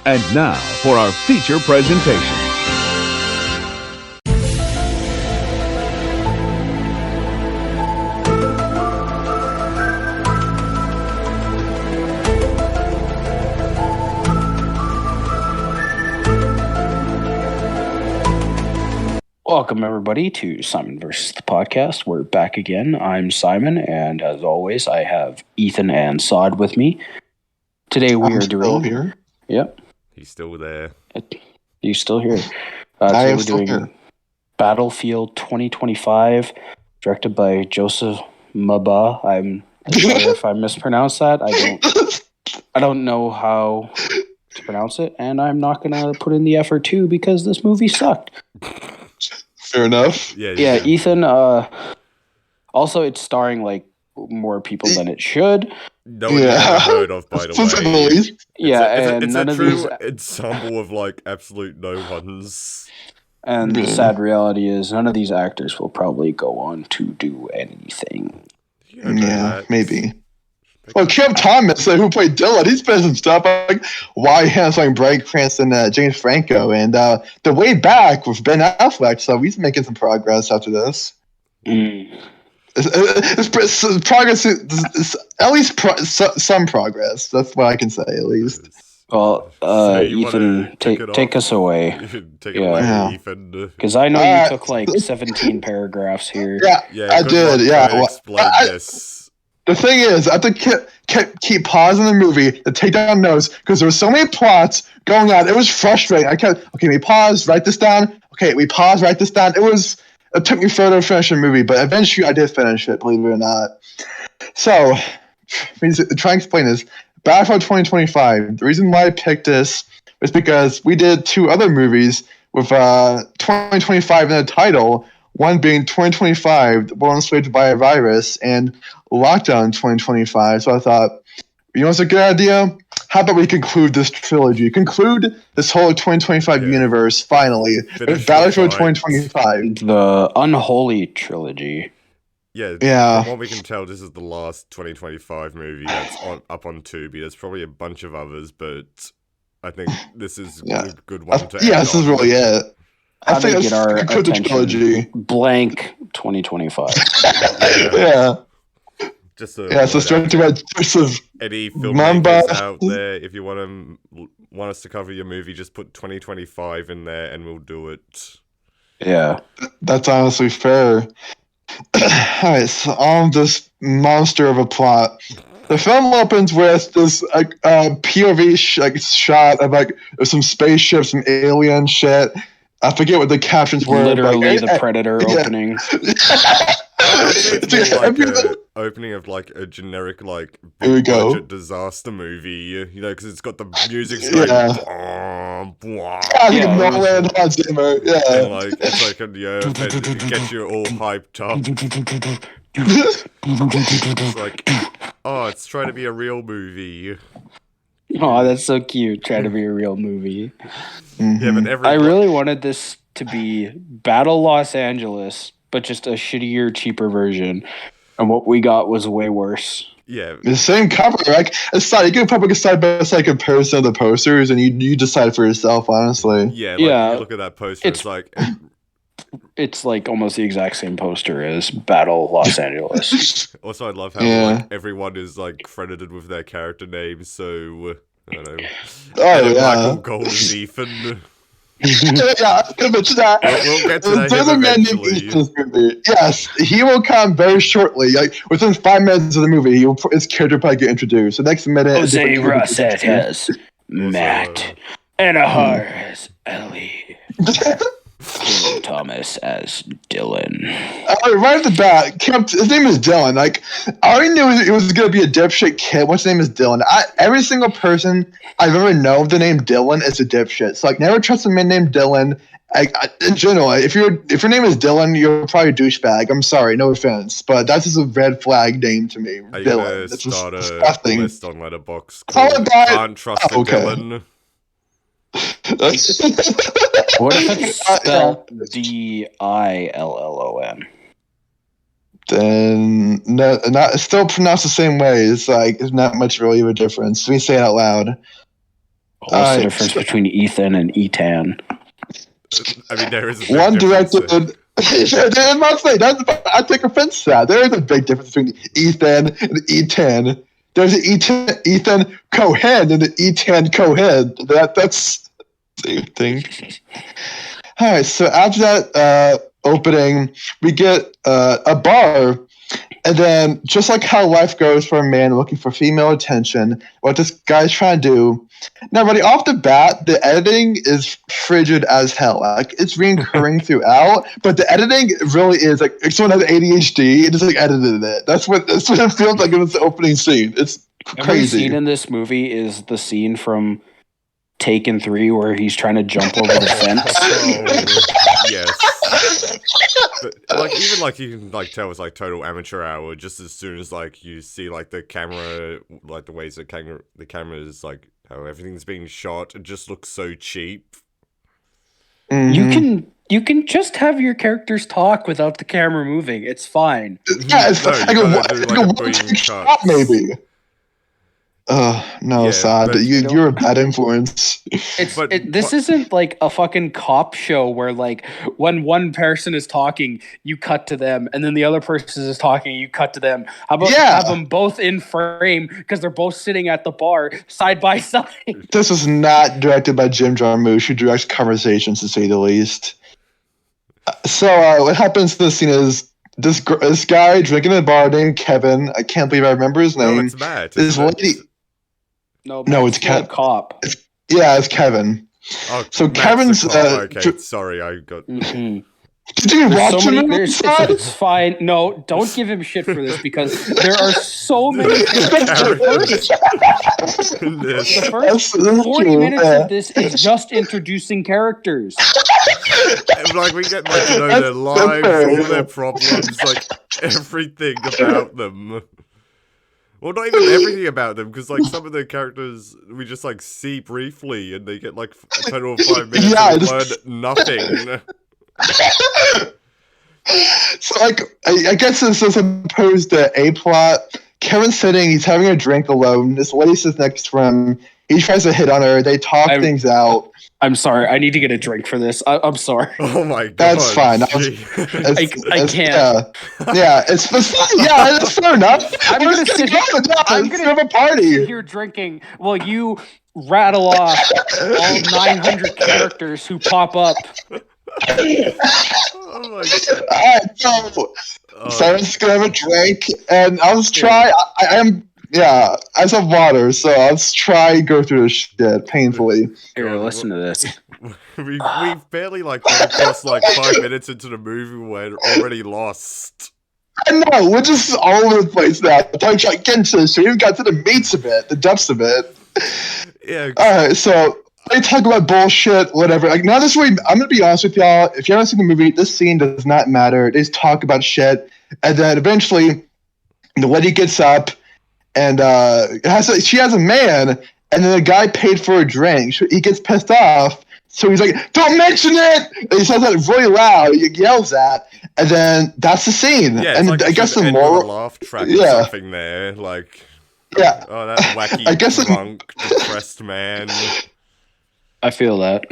And now for our feature presentation. Welcome, everybody, to Simon vs. the Podcast. We're back again. I'm Simon, and as always, I have Ethan and Sod with me. Today we are doing... here. Yep. He's still there. He's still here. I Today am we're still doing here. Battlefield 2025, directed by Joseph Maba. I'm sorry if I mispronounced that. I don't know how to pronounce it, and I'm not going to put in the effort too because this movie sucked. Fair enough. Yeah, Ethan, also it's starring like more people than it should. No one ever heard of, by the way. And none it's a of true these... ensemble of like absolute no ones. And the sad reality is none of these actors will probably go on to do anything. Yeah, maybe. Well, Kim Thomas, who played Dylan, he's been in some stuff like Why Handsome Bryan Cranston, James Franco, and The Way Back with Ben Affleck. So he's making some progress after this. It's progress. It's at least some progress. That's what I can say, at least. Well, So Ethan, take us away. Take it away, Yeah. Ethan. Because I know you took like 17 paragraphs here. Yeah, I did. Yeah. Well, Explain this. the thing is, I have to keep pausing the movie to take down notes because there were so many plots going on. It was frustrating. Okay, we pause, write this down. Okay, we pause, write this down. It took me further to finish the movie, but eventually I did finish it, believe it or not. So, try and explain this. Battlefield 2025, the reason why I picked this was because we did two other movies with 2025 in the title, one being 2025, the World Enslaved by a Virus, and Lockdown 2025. So I thought, you know what's a good idea? How about we conclude this trilogy? Conclude this whole 2025 universe, finally, with Battlefield 2025. The Unholy Trilogy. Yeah. From what we can tell, this is the last 2025 movie that's up on Tubi. There's probably a bunch of others, but I think this is a good one to end this is really it. How I think to get our the trilogy. Blank 2025. Yeah. So directed by Joseph any filmmakers out there, if you want us to cover your movie, just put 2025 in there and we'll do it. Yeah. That's honestly fair. Alright, so on this monster of a plot. The film opens with this POV shot of some spaceships, some alien shit. I forget what the captions were. Literally the Predator opening. It's like an opening of like a generic like big budget disaster movie, you know, because it's got the music going. And like it's like and it gets you all hyped up. It's like, it's trying to be a real movie. Oh, that's so cute. Trying to be a real movie. Mm-hmm. Yeah, but I really wanted this to be Battle Los Angeles, but just a shittier, cheaper version. And what we got was way worse. Yeah. The same cover. You can probably side by side comparison of the posters, and you decide for yourself, honestly. Yeah, you look at that poster, it's like almost the exact same poster as Battle Los Angeles. Also, I love how everyone is like credited with their character names. So I don't know. Michael Gold is Ethan. I can mention that. We'll get to that eventually. Yes, he will come very shortly. Like within 5 minutes of the movie, his character will probably get introduced. The next minute, Jose Rosset has Matt, Anahar as Ellie. Thomas as Dylan. Right off the bat, his name is Dylan. Like, I already knew it was going to be a dipshit kid. What's his name is Dylan. Every single person I've ever known with the name Dylan is a dipshit. So, like, never trust a man named Dylan. In general, if your name is Dylan, you're probably a douchebag. I'm sorry, no offense, but that's just a red flag name to me. Are you Dylan. Gonna start a list on Letterboxd called Can't Trust a Dylan? What if it's spelled Dillon? Then no, it's still pronounced the same way. It's like it's not much really of a difference. Let me say it out loud. What's the difference between Ethan and Ethan? I mean, there is a big One difference directed. I take offense to that. There is a big difference between Ethan and Ethan. There's an Ethan Cohen and an Ethan Cohen. That's the same thing. All right, so after that opening, we get a bar. And then, just like how life goes for a man looking for female attention, what this guy's trying to do. Now, buddy, off the bat, the editing is frigid as hell. Like, it's recurring throughout, but the editing really is like if someone has ADHD and just like edited it. That's what it feels like in its opening scene. It's crazy. Every scene in this movie is the scene from Taken 3 where he's trying to jump over the fence. Yes. But, like, even like you can like tell it's like total amateur hour just as soon as like you see like the camera, like the ways the camera is like how everything's being shot. It just looks so cheap. Mm-hmm. You can just have your characters talk without the camera moving. It's fine. Yeah, it's like maybe. No, yeah, Sad. You're a bad influence. This isn't like a fucking cop show where like when one person is talking, you cut to them, and then the other person is talking, you cut to them. How about have them both in frame because they're both sitting at the bar side by side? This was not directed by Jim Jarmusch, who directs conversations, to say the least. So what happens to this scene is this guy drinking in a bar named Kevin. I can't believe I remember his name. No, it's Matt. This lady. No, it's cop. It's Kevin. Oh, so Matt's Kevin's. okay, sorry, I got. Mm-hmm. Did you watch him? It's fine. No, don't give him shit for this because there are so many. The first 40 minutes of this is just introducing characters. Like we get like to know their lives, all their problems, like everything about them. Well, not even everything about them, because like some of the characters we just like see briefly, and they get like a total of 5 minutes and learn nothing. So like, I guess this is opposed to a plot. Kevin's sitting, he's having a drink alone. This lady sits next to him. He tries to hit on her. They talk things out. I'm sorry. I need to get a drink for this. I'm sorry. Oh my god. That's fine. I can't. Yeah, it's fair enough. I'm going to have a party. Here drinking while you rattle off all 900 characters who pop up. Oh my god. Alright, so I'm just going to have a drink, and I'll just try. I just have water, so I'll just try go through this shit painfully. Here, listen to this. We've barely like got across like 5 minutes into the movie. We're already lost. I know, we're just all over the place now. Don't try to get into this. We even got to the meats of it, the depths of it. Yeah. Alright, so they talk about bullshit, whatever. Like now, this way, I'm gonna be honest with y'all. If you haven't seen the movie, this scene does not matter. They just talk about shit, and then eventually, the lady gets up. And she has a man, and then the guy paid for a drink. He gets pissed off, so he's like, "Don't mention it!" And he says that really loud. He yells that, and then that's the scene. Yeah, and like I guess the moral laugh track or something there, like oh, that wacky, drunk, depressed man. I feel that.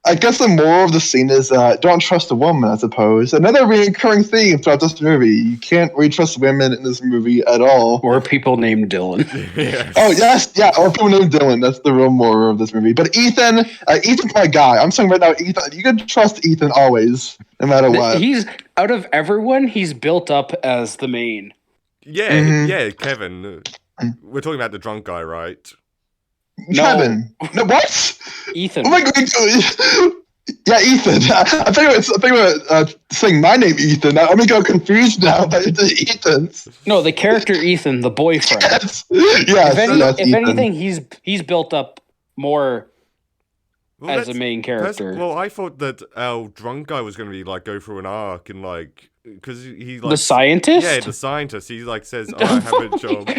I guess the moral of the scene is don't trust a woman, I suppose. Another recurring theme throughout this movie. You can't really trust women in this movie at all. Or people named Dylan. Yes. Oh, yes. Yeah, or people named Dylan. That's the real moral of this movie. But Ethan's my guy. I'm saying right now, Ethan, you can trust Ethan always, no matter what. He's, out of everyone, he's built up as the main. Yeah, Kevin. We're talking about the drunk guy, right? Kevin. No, what? Ethan. Oh my god. Yeah, Ethan. I think about saying my name, Ethan. I'm gonna go confused now, but it's Ethan's. No, the character Ethan, the boyfriend. Yes. If anything, he's built up more as a main character. Well, I thought that our drunk guy was going to be like go through an arc and like because he like the scientist. Yeah, the scientist. He like says, "Oh, I have a job."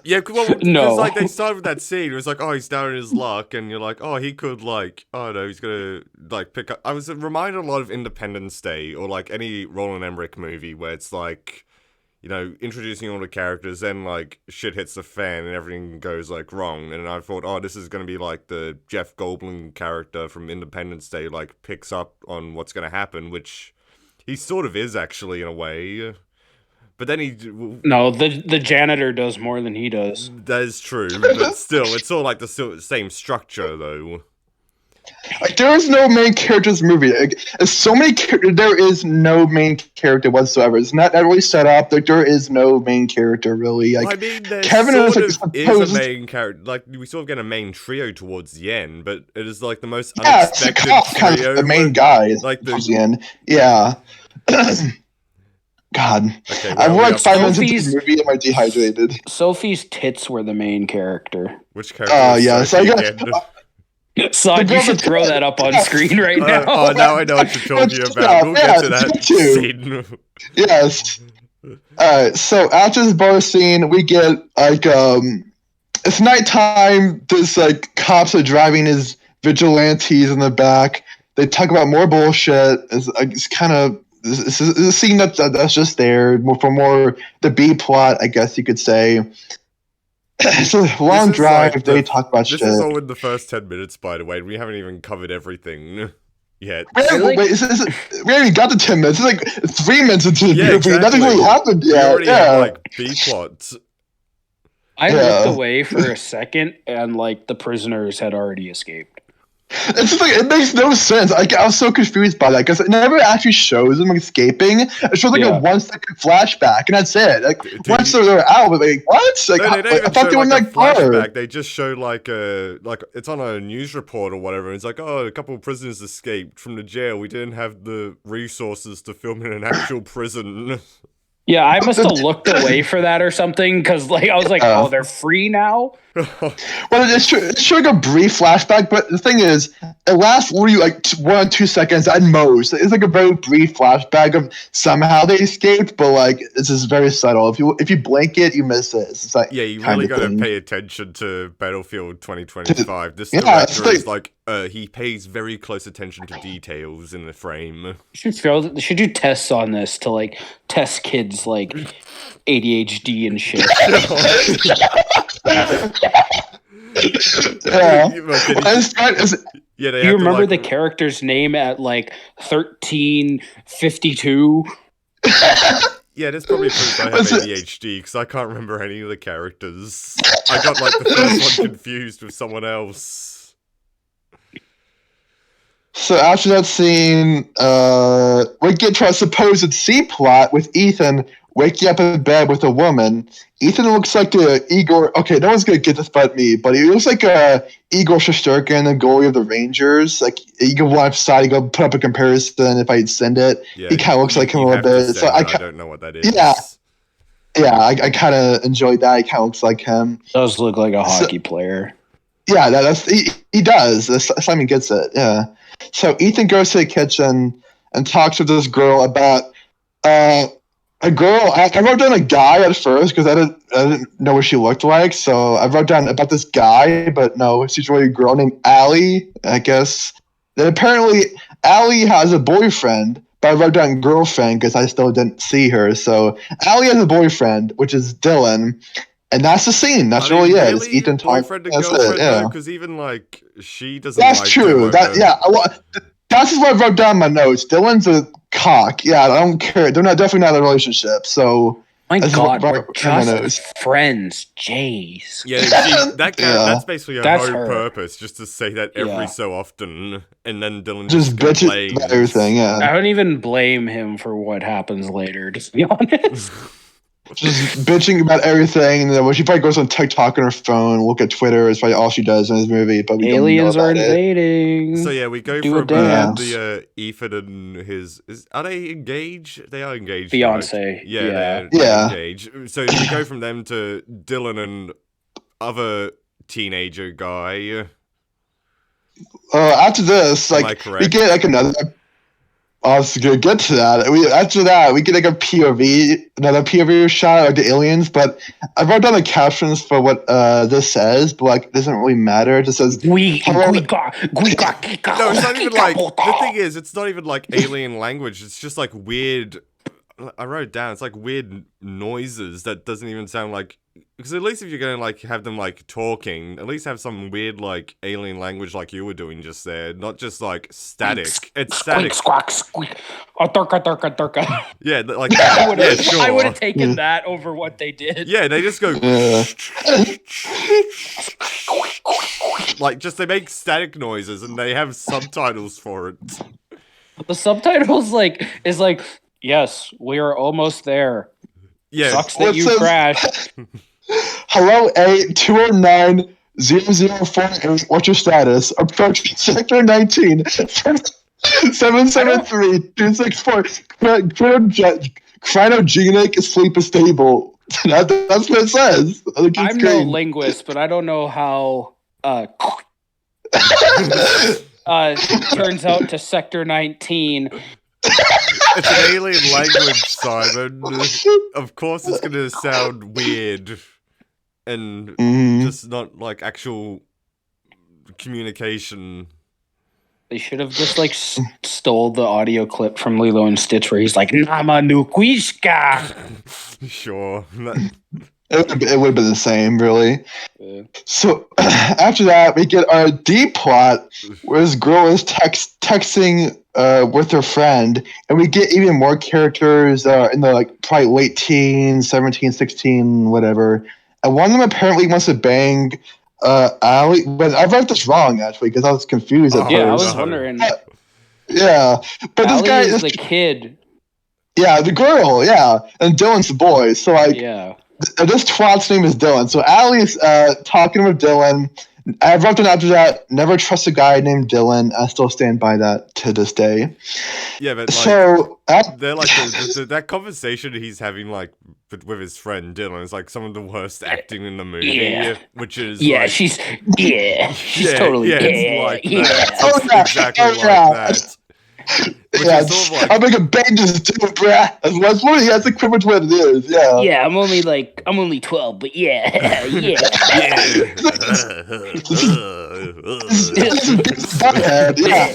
Yeah. Well, no. Like they started with that scene. It was like, "Oh, he's down in his luck," and you're like, "Oh, he could like, oh no, he's gonna like pick up." I was reminded a lot of Independence Day or like any Roland Emmerich movie where it's like, introducing all the characters, then, like, shit hits the fan and everything goes, like, wrong. And I thought, oh, this is going to be, like, the Jeff Goldblum character from Independence Day, like, picks up on what's going to happen, which he sort of is, actually, in a way. But then No, the janitor does more than he does. That is true, but still, it's all, like, the same structure, though. Like, there is no main character in this movie. Like, there is no main character whatsoever. It's not really set up. Like, there is no main character, really. Like, I mean, there Kevin is supposed a main character. Like, we sort of get a main trio towards the end, but it is, like, the most yeah, it's unexpected kind trio. of the main guy like towards the end. Yeah. God. Okay, I'm like 5 minutes into Sophie's- the movie and I'm dehydrated. Sophie's tits were the main character. Which character? Oh, is yeah. So I Sophie got. again? Son, you should throw that up on screen right now. Oh, now I know what you're talking about. We'll get to that scene. Yes. Alright, so after this bar scene, we get, like, it's nighttime. There's, like, cops are driving his vigilantes in the back. They talk about more bullshit. It's kind of. This is a scene that's just there for more the B plot, I guess you could say. It's a long drive. Like they talk about this shit. is all in the first 10 minutes, by the way. We haven't even covered everything yet. We haven't even got to 10 minutes. It's like 3 minutes into the movie. Exactly. Nothing really happened We yet. already have, like, B plots. I Yeah. looked away for a second, and like the prisoners had already escaped. It's just like it makes no sense. Like, I was so confused by that because it never actually shows them escaping. It shows like a 1 second flashback, and that's it. Like once they're out, but like what? Like No, they don't I even thought show, they were like, a like far. flashback. They just show like it's on a news report or whatever. It's like, oh, a couple of prisoners escaped from the jail. We didn't have the resources to film in an actual prison. Yeah, I must have looked away for that or something because like I was like, oh, they're free now. Well, it's showing a brief flashback, but the thing is, it lasts only like 1 or 2 seconds at most. It's like a very brief flashback of somehow they escaped, but like it's just very subtle. If you blink it, you miss it. It's like Yeah, you kind really of got to thing. pay attention to Battlefield 2025. This Yeah, director it's is like, he pays very close attention to details in the frame. Should do tests on this to like test kids like ADHD and shit. Yeah. Yeah, they Do you have to, remember like, the character's name at like 1352? Yeah, that's probably proof I have ADHD, because I can't remember any of the characters. I got, like, the first one confused with someone else. So after that scene, we get to our supposed C plot with Ethan waking up in bed with a woman. Ethan looks like Igor. Okay, no one's gonna get this but me, but he looks like Igor Shesterkin, the goalie of the Rangers. Like you can watch side, you go put up a comparison. If I send it, Yeah, he kind of looks like him a little bit. So I don't know what that is. Yeah, I kind of enjoyed that. He kind of looks like him. Does look like a hockey player. Yeah, he does. Simon gets it. Yeah. So Ethan goes to the kitchen and talks with this girl about a girl. I wrote down a guy at first because I didn't know what she looked like. So I wrote down about this guy, but no, she's really a girl named Allie, I guess. Then apparently Allie has a boyfriend, but I wrote down girlfriend because I still didn't see her. So Allie has a boyfriend, which is Dylan. And that's the scene. That's really it. It's Ethan talking. Boyfriend and That's girlfriend, it. Yeah, because even like she doesn't. that's like true. Dylan. That's what I wrote down in my notes. Dylan's a cock. Yeah, I don't care. They're definitely not in a relationship. So My that's God, what- we're what I just noticed. friends. Jeez. Yeah, that's basically her That's whole her. purpose, just to say that every Yeah. so often, and then Dylan just bitches complains. about everything. Yeah, I don't even blame him for what happens later, to be honest. just bitching about everything. And then when she probably goes on TikTok on her phone, look at Twitter. It's probably all she does in this movie. But we Aliens don't know are about it. invading. So yeah, we go Do a from dance. the Ethan and his. Are they engaged? They are engaged. Fiance. Right? Yeah, Yeah. they're engaged. So we go from them to Dylan and other teenager guy. After this, Am I like correct? we get like another. I was gonna get to that. After that, we get like another POV shot of like the aliens. But I wrote down the captions for what this says, but like it doesn't really matter. It just says We got. No, it's not even like the thing is, it's not even like alien language. It's just like weird I wrote down, it's like weird noises that doesn't even sound like, because at least if you're gonna like have them like talking, at least have some weird like alien language like you were doing just there, not just like static. It's static. Squeak, squawk, squeak. Oh, turka, turka, turka. Yeah, like that. Yeah, sure. I would have taken that over what they did. Yeah, they just go Yeah. like just they make static noises and they have subtitles for it. The subtitles is like, yes, we are almost there. Yeah, Sucks Well, that it you says- crashed. Hello, 8-209-0048. What's your status? Approaching Sector 19. 773-264. Cryogenic sleep is stable. That's what it says. I'm no linguist, but I don't know how turns out to Sector 19. it's an alien language, Simon. Of course, it's gonna sound weird and just not like actual communication. They should have just like stole the audio clip from Lilo and Stitch where he's like Nama Nuquishka. Sure. It would have been the same, really. Yeah. So after that, we get our D plot, where this girl is texting with her friend, and we get even more characters in the like probably late teens, 17, 16, whatever. And one of them apparently wants to bang Allie, but I wrote this wrong actually because I was confused at Yeah, I first. was wondering. Yeah, but Allie this guy is the kid. Yeah, the girl, yeah, and Dylan's the boy. So like, Yeah. This twat's name is Dylan. So Allie's talking with Dylan. I wrote down after that, never trust a guy named Dylan. I still stand by that to this day. Yeah, but like, So they're like that conversation he's having like with his friend Dylan is like some of the worst acting in the movie. Yeah. Which is Yeah, like, she's yeah, totally it's like yeah. that. Oh, It's yeah. exactly Oh, like yeah. that. Which yeah, is sort of like, I'm like a bang this dude, bruh. That's what that's equivalent to what it is. Yeah. Yeah, I'm only 12, but yeah, yeah. Butthead, yeah.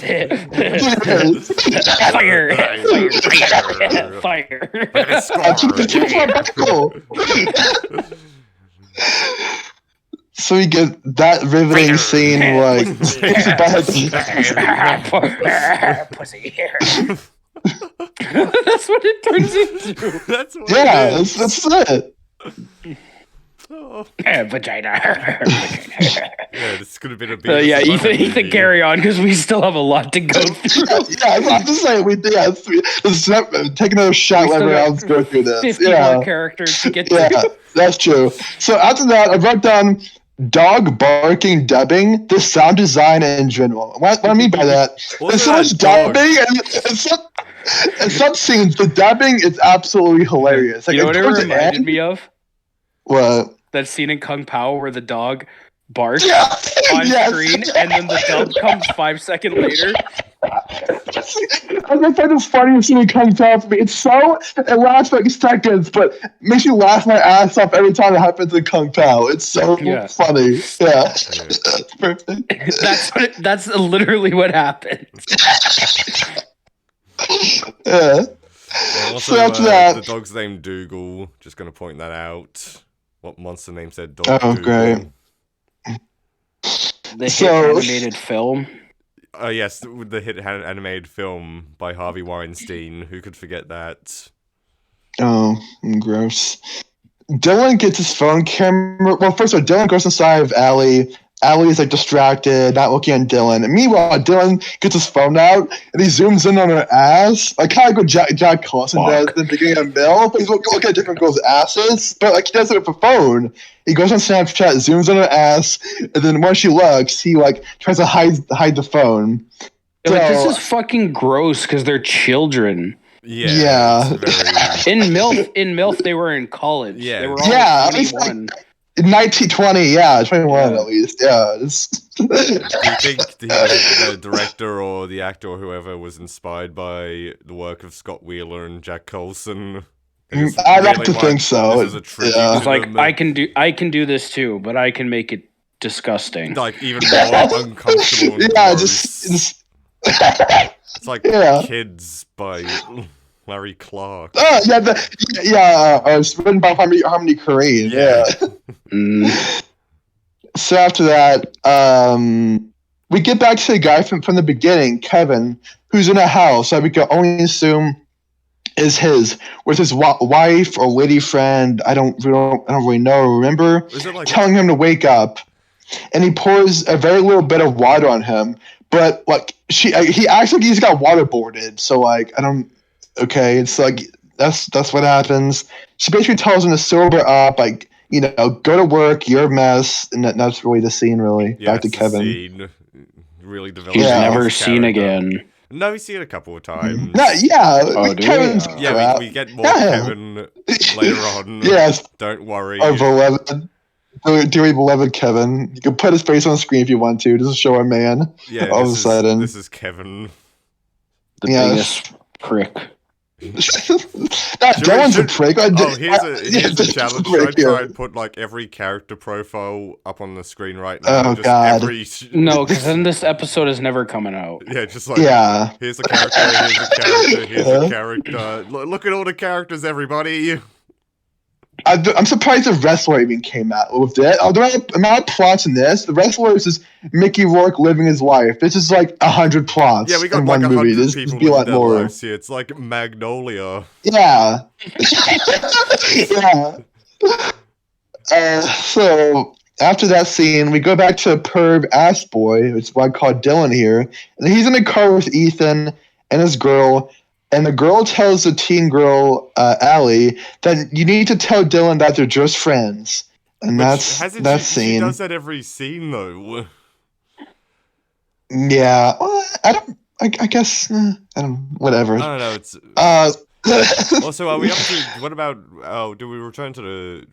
Fire. So we get that riveting scene, like Pussy. That's what it turns into. That's what yeah, it is. that's it. Oh. Vagina. Yeah, this could have been a big. Yeah, Ethan, carry on because we still have a lot to go through. Yeah, I'm just saying take another shot We still whenever got else go through this. 50 Yeah, more characters to get yeah, to. that's true. So after that, I wrote down dog barking dubbing, the sound design in general. What I mean by that, there's so much dubbing and some scenes, the dubbing is absolutely hilarious. Like, You know what it towards the reminded end- me of? What? That scene in Kung Pao where the dog barks Yeah. on Yes. screen and then the dub comes 5 seconds later. I find the funniest thing that comes out for me. It lasts like seconds, but makes me laugh my ass off every time it happens in Kung Pao. It's so Yeah. funny. Yeah. That's perfect. That's literally what happens. Yeah. Also, So after that- the dog's name Dougal. Just gonna point that out. What monster name said dog? Oh, Dougal. great. The hit So- animated film. Yes, the hit animated film by Harvey Weinstein. Who could forget that? Oh, gross. Dylan gets his phone camera. Well, first of all, Dylan goes inside of Allie. Allie is like distracted, not looking at Dylan. And meanwhile, Dylan gets his phone out and he zooms in on her ass, like kind of like what Jack Clausen does at the beginning of Mill. But he's looking at different girls' asses, but like he does it with a phone. He goes on Snapchat, zooms on her ass, and then when she looks, he like tries to hide the phone. Like, So- this is fucking gross because they're children. Yeah. it's very- In MILF, they were in college. Yeah. They were all Yeah, it's 21. 1920, yeah, 21 Yeah. at least. Yeah. It's Do you think the director or the actor or whoever was inspired by the work of Scott Wheeler and Jack Colson? I'd like to think so. This is a tribute Yeah. to It's like them, I can do this too, but I can make it disgusting. like even more uncomfortable. And Yeah, gross. just It's like Yeah. kids by. Larry Clark. Oh yeah, it's written by Harmony Korine. Yeah. So after that, we get back to the guy from the beginning, Kevin, who's in a house that we can only assume is his, with his wife or lady friend. I don't really know or remember. Telling him to wake up, and he pours a very little bit of water on him. But like he acts like he's got waterboarded. So like I don't. Okay, it's like that's what happens. She basically tells him to sober up, like. Go to work. You're a mess, and that's really the scene. Really, back to Kevin. Scene. Really developed. He's never seen again. No, he's seen it a couple of times. Kevin's we get more Kevin later on. Yes, don't worry. Our beloved, dearly beloved Kevin. You can put his face on the screen if you want to. Just to show our man. Yeah, all of a sudden, this is Kevin, the biggest prick. Dylan's a prick. Here's a challenge. Should I try and put like every character profile up on the screen right now? Oh God! No, because then this episode is never coming out. Yeah, just like here's a character, here's a character, here's a character. Look at all the characters, everybody. I'm surprised the wrestler even came out with it. The amount of plots in this, the wrestler is just Mickey Rourke living his life. This is like 100 plots. Yeah, we got in like one movie. 100 This people be a lot living more. their lives here. It's like Magnolia. Yeah. So after that scene, we go back to perv ass boy, which is what I call Dylan here, and he's in a car with Ethan and his girl. And the girl tells the teen girl, Allie, that you need to tell Dylan that they're just friends. And that's that scene. She does that every scene, though. Yeah. Well, I guess... I don't... Whatever. I don't know, it's... Also, are we up to... What about... Oh, do we return to the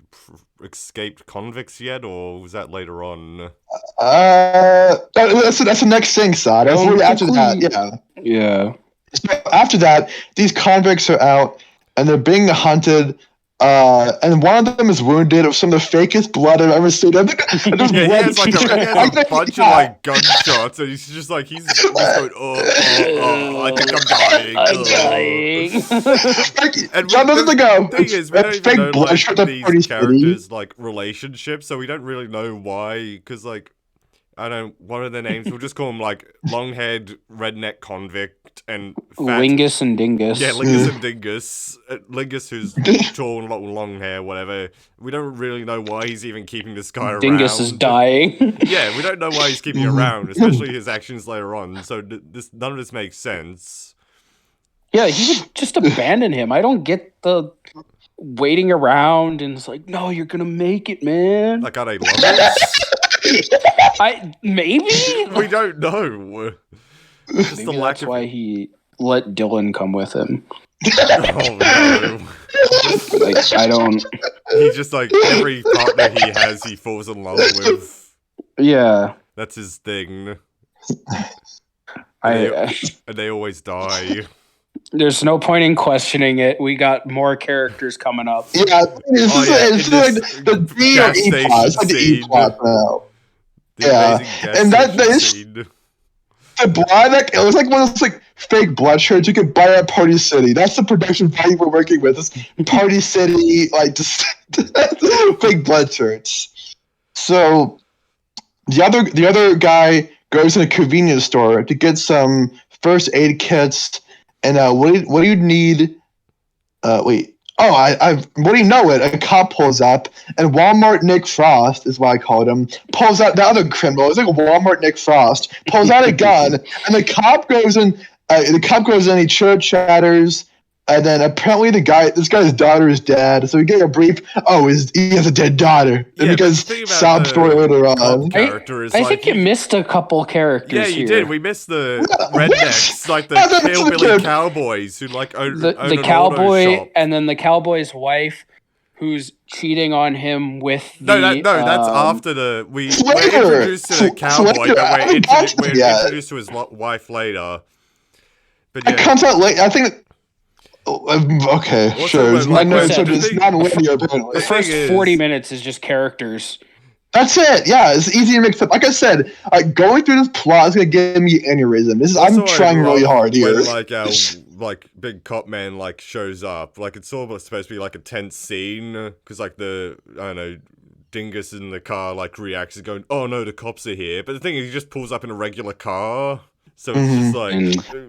escaped convicts yet, or was that later on? That's the next thing, Sod. That's really after that, Yeah. So after that, these convicts are out, and they're being hunted, and one of them is wounded with some of the fakest blood I've ever seen. He has a bunch of like gunshots, and he's just like, he's just going, I think I'm dying. And the thing is, we don't even know like, these characters' like relationships, so we don't really know why, because like, I don't know, what are their names? We'll just call them like long-haired redneck convict and fat. Lingus and Dingus. Yeah, Lingus and Dingus. Lingus, who's tall and long hair, whatever. We don't really know why he's even keeping this guy around. Dingus is dying. Yeah, we don't know why he's keeping around, especially his actions later on. So none of this makes sense. Yeah, he would just abandon him. I don't get the waiting around and it's like, no, you're gonna make it, man. Like, are they lovers? Maybe we don't know. Just maybe that's why he let Dylan come with him. Oh no! Like, I don't. He's just like every partner he has, he falls in love with. Yeah, that's his thing. And they always die. There's no point in questioning it. We got more characters coming up. Yeah, it's like the D or E plot. It's like the E plot now. Yeah, and that is the blood. It was like one of those like fake blood shirts you could buy at Party City. That's the production value we're working with. It's Party City, like just fake blood shirts. So the other guy goes in a convenience store to get some first aid kits. And what do you need? What do you know it? A cop pulls up, and Walmart Nick Frost is what I called him. Pulls out the other criminal. It's like a Walmart Nick Frost. Pulls out a gun, and the cop goes in. He chit chatters, and then apparently this guy's daughter is dead. So we get a brief. He has a dead daughter. And because sob story later on. I think you missed a couple characters. Yeah, you did. We missed the rednecks, like the hillbilly cowboys who like own the cowboy, shop. And then the cowboy's wife, who's cheating on him with the. No, that's after we're introduced to the cowboy, but we're introduced to his wife later. But yeah, it comes out late. I think. Okay, sure. It's not linear. The first 40 minutes is just characters. That's it. Yeah, it's easy to mix up. Like I said, going through this plot is gonna give me aneurysm. I'm trying really hard here. When, like big cop man like shows up. Like it's all supposed to be like a tense scene because like the I don't know dingus in the car like reacts and going, oh no, the cops are here. But the thing is, he just pulls up in a regular car, so it's just like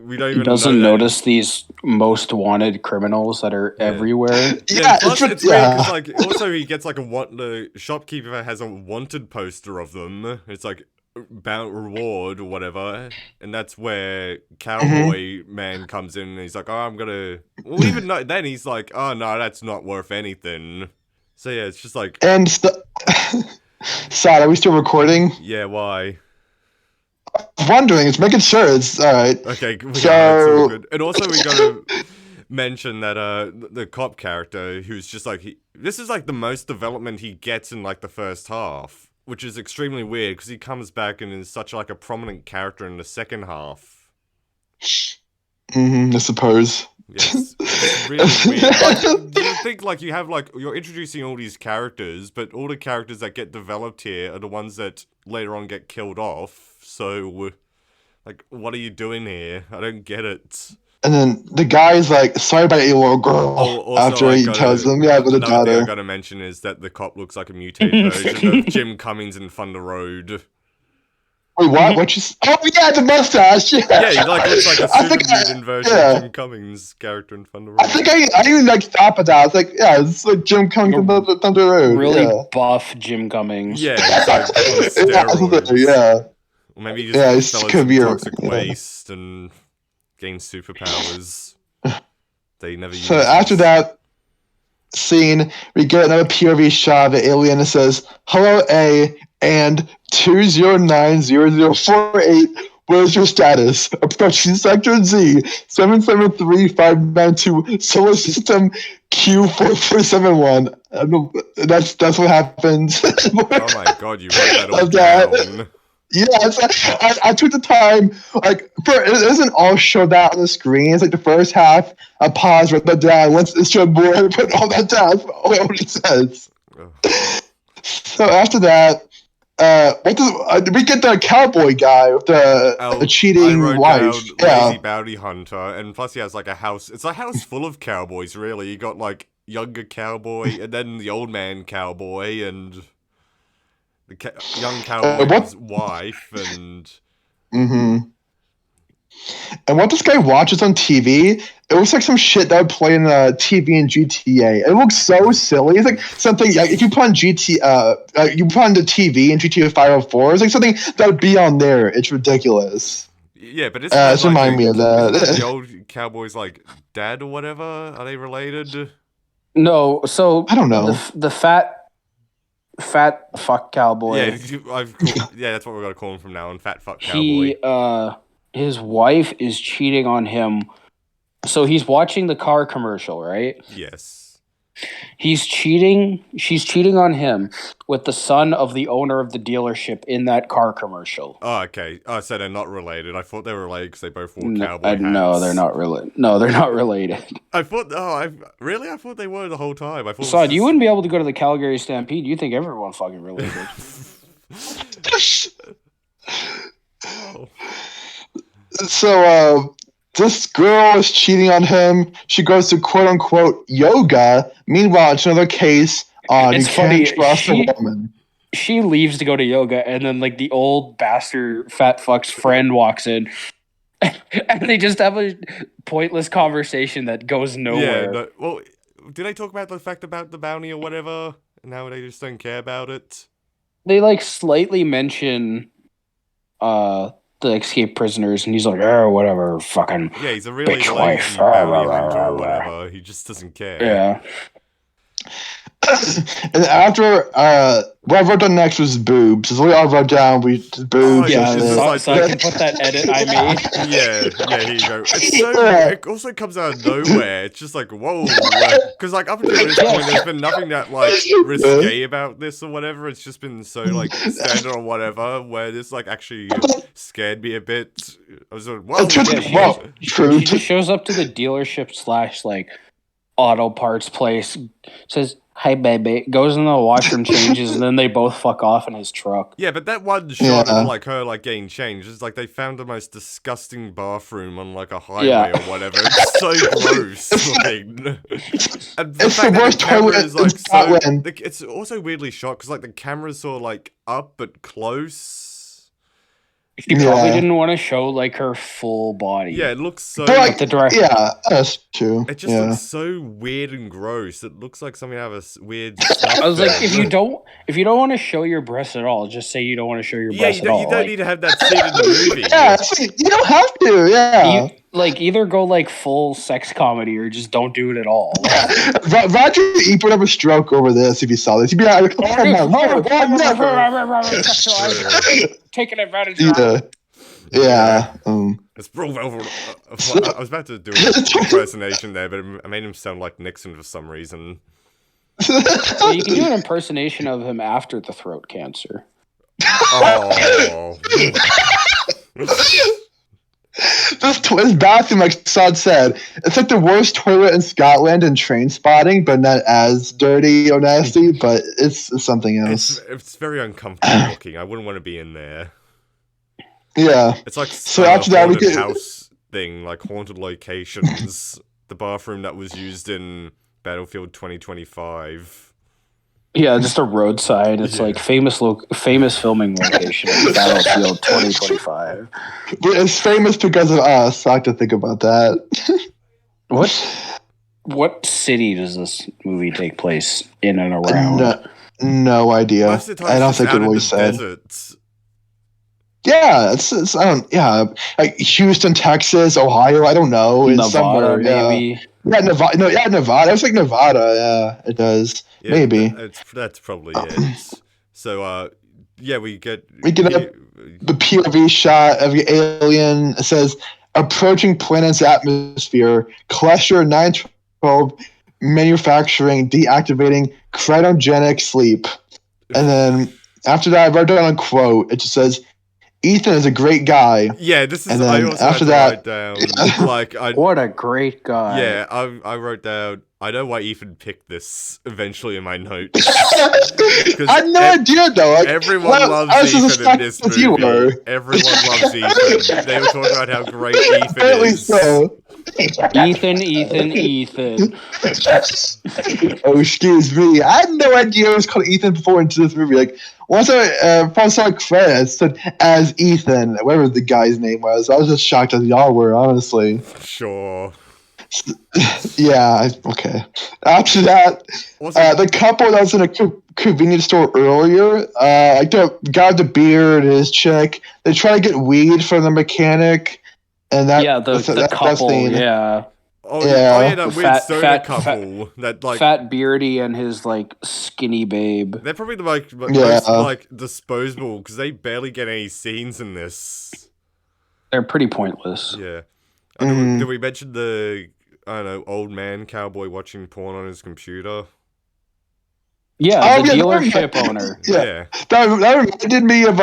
we don't even. He doesn't know notice these most wanted criminals that are everywhere. Yeah, plus it's weird because like also he gets like the shopkeeper has a wanted poster of them. It's like reward or whatever, and that's where cowboy man comes in and he's like, oh, I'm gonna even though then he's like, oh no, that's not worth anything. So yeah, it's just like and Sad, are we still recording? Yeah, why? I'm wondering, it's making sure it's alright. Okay, it's all good. And also we gotta mention that the cop character who's just like this is like the most development he gets in like the first half. Which is extremely weird because he comes back and is such like a prominent character in the second half. I suppose. Yes, it's really weird. Like, you think like you have like you're introducing all these characters, but all the characters that get developed here are the ones that later on get killed off. So, like, what are you doing here? I don't get it. And then the guy's like, sorry about your little girl. After he tells them, yeah, with a daughter. Another thing I gotta mention is that the cop looks like a mutated version of Jim Cummings in Thunder Road. Wait, what? What you? Oh yeah, the mustache. Yeah, he like looks like a super mutant version of Jim Cummings' character in Thunder Road. I think I even like stop at that. I was like, yeah, it's like Jim Cummings in Thunder Road. Really buff Jim Cummings. Yeah, it's like on steroids. Yeah. Or maybe he just fell could be toxic waste and gain superpowers they never used. So after that scene, we get another POV shot of the alien that says, hello A and 2090048. What is your status? Approaching Sector Z 773592 Solar System Q4471. That's what happens. Oh my god, you wrote that all down. Yeah, I took the time, like, it doesn't all show that on the screen. It's like the first half, I pause, write that down. Once it's showed more, I put all that down. That's what it says. So after that, we get the cowboy guy with the cheating wife. Lazy bounty hunter, and plus he has like a house. It's a house full of cowboys, really. You got like younger cowboy, and then the old man cowboy, and the young cowboy's wife, and and what this guy watches on TV, it looks like some shit that would play in the TV in GTA. It looks so silly. It's like something if you put on you put on the TV in GTA 504. It's like something that would be on there. It's ridiculous. Yeah, but it's remind me of that. The old cowboy's like dad or whatever. Are they related? No, so I don't know. The fat fuck cowboy. Yeah, that's what we're gonna call him from now on. Fat fuck cowboy. His wife is cheating on him. So he's watching the car commercial, right? Yes. She's cheating on him with the son of the owner of the dealership in that car commercial. Oh, okay. Oh, so they're not related. I thought they were related because they both wore cowboy hats. No, they're not related. No, they're not related. I thought they were the whole time. I thought. Son, you wouldn't be able to go to the Calgary Stampede. You think everyone fucking related. Oh. So, this girl is cheating on him. She goes to quote unquote yoga. Meanwhile, it's another case on you can't trust a woman. She leaves to go to yoga, and then like the old bastard fat fuck's friend walks in, and they just have a pointless conversation that goes nowhere. Yeah. Well, did I talk about the fact about the bounty or whatever? And now they just don't care about it. They like slightly mention the escaped prisoners, and he's like, oh, whatever, fucking yeah, he's a really bitch lazy bounty hunter or whatever. He just doesn't care. Yeah. And after, what I wrote down next was boobs. That's what I wrote down. Boobs. Oh, yeah, so I can put that edit I made. Yeah, here you go. It's so it also comes out of nowhere. It's just like, whoa. Because like up until this point, there's been nothing that like risque about this or whatever. It's just been so like standard or whatever, where this like actually scared me a bit. I was like, whoa. She just shows up to the dealership / like auto parts place, says, Hi, baby. Goes in the washroom, changes, and then they both fuck off in his truck. Yeah, but that one shot of like her like getting changed is like they found the most disgusting bathroom on like a highway or whatever. It's so gross looking. And It's the worst toilet is in like Scotland. it's also weirdly shot because like the camera's sort of like up but close. She probably didn't want to show like her full body. Yeah, it looks so. But like, yeah, that's true. It just looks so weird and gross. It looks like something out of a weird. I was like, if you don't want to show your breasts at all, just say you don't want to show your breasts at all. You don't need to have that scene in the movie. Yeah, you don't have to. Yeah, either go like full sex comedy or just don't do it at all. Roger Ebert would have a stroke over this if he saw this. He'd be like, taking advantage of it. Yeah. It's over. I was about to do an impersonation there, but I made him sound like Nixon for some reason. Well, you can do an impersonation of him after the throat cancer. Oh. This bathroom, like Sod said, it's like the worst toilet in Scotland in Train Spotting, but not as dirty or nasty, but it's something else. It's very uncomfortable looking. I wouldn't want to be in there. Yeah. It's like so after that we get house thing, like haunted locations. The bathroom that was used in Battlefield 2025. Yeah, just a roadside. It's like famous filming location in Battlefield 2025. It's famous because of us. I have to think about that. What city does this movie take place in and around? No idea. I don't think it was said. Deserts. Yeah, it's like Houston, Texas, Ohio. I don't know. It's Nevada, somewhere, maybe. Yeah, Nevada. No, yeah, Nevada. It's like Nevada. Yeah, it does. Yeah, maybe. That's probably it. So, we get the POV shot of the alien. It says approaching planet's atmosphere. Cluster 912 manufacturing deactivating cryogenic sleep. And then after that, I wrote down a quote. It just says, Ethan is a great guy. Yeah, this is. And then I also after had to that, write down. What a great guy. Yeah, I wrote down. I know why Ethan picked this eventually in my notes. I had no idea though. Like, everyone loves Ethan in this movie. Everyone loves Ethan. They were talking about how great Ethan is. So. Ethan. Oh, excuse me. I had no idea it was called Ethan before into this movie. Like, once I saw credits, it said as Ethan, whatever the guy's name was. I was just shocked as y'all were, honestly. Sure. Yeah, okay. After that, the couple that was in a convenience store earlier, like the guy with the beard and his chick, they try to get weed from the mechanic. And that, the couple, yeah. That weird soda couple that like fat beardy and his like skinny babe. They're probably the most like disposable because they barely get any scenes in this. They're pretty pointless. Yeah. Did we mention the old man cowboy watching porn on his computer? Yeah, the dealership owner. Yeah. That reminded me of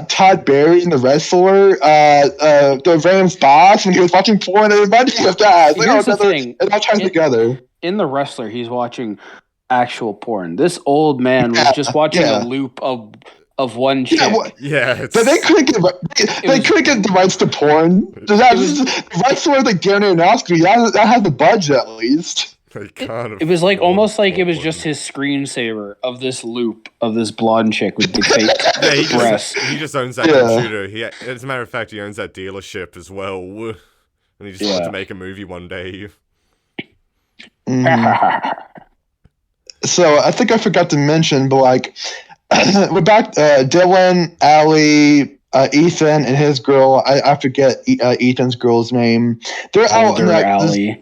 Todd Barry in The Wrestler, the Rams boss, when he was watching porn. It reminded me of that. Here's the thing. It all ties together. In The Wrestler, he's watching actual porn. This old man was just watching a loop of one chick. But they couldn't get the rights to porn. The Wrestler, like Darren Aronofsky, that had the budget at least. It was like almost like it was just his screensaver of this loop of this blonde chick with the fake breasts. He just owns that computer. As a matter of fact, he owns that dealership as well, and he just wanted to make a movie one day. So I think I forgot to mention, but like we're back. Dylan, Allie, Ethan, and his girl. I forget Ethan's girl's name. They're out in Allie.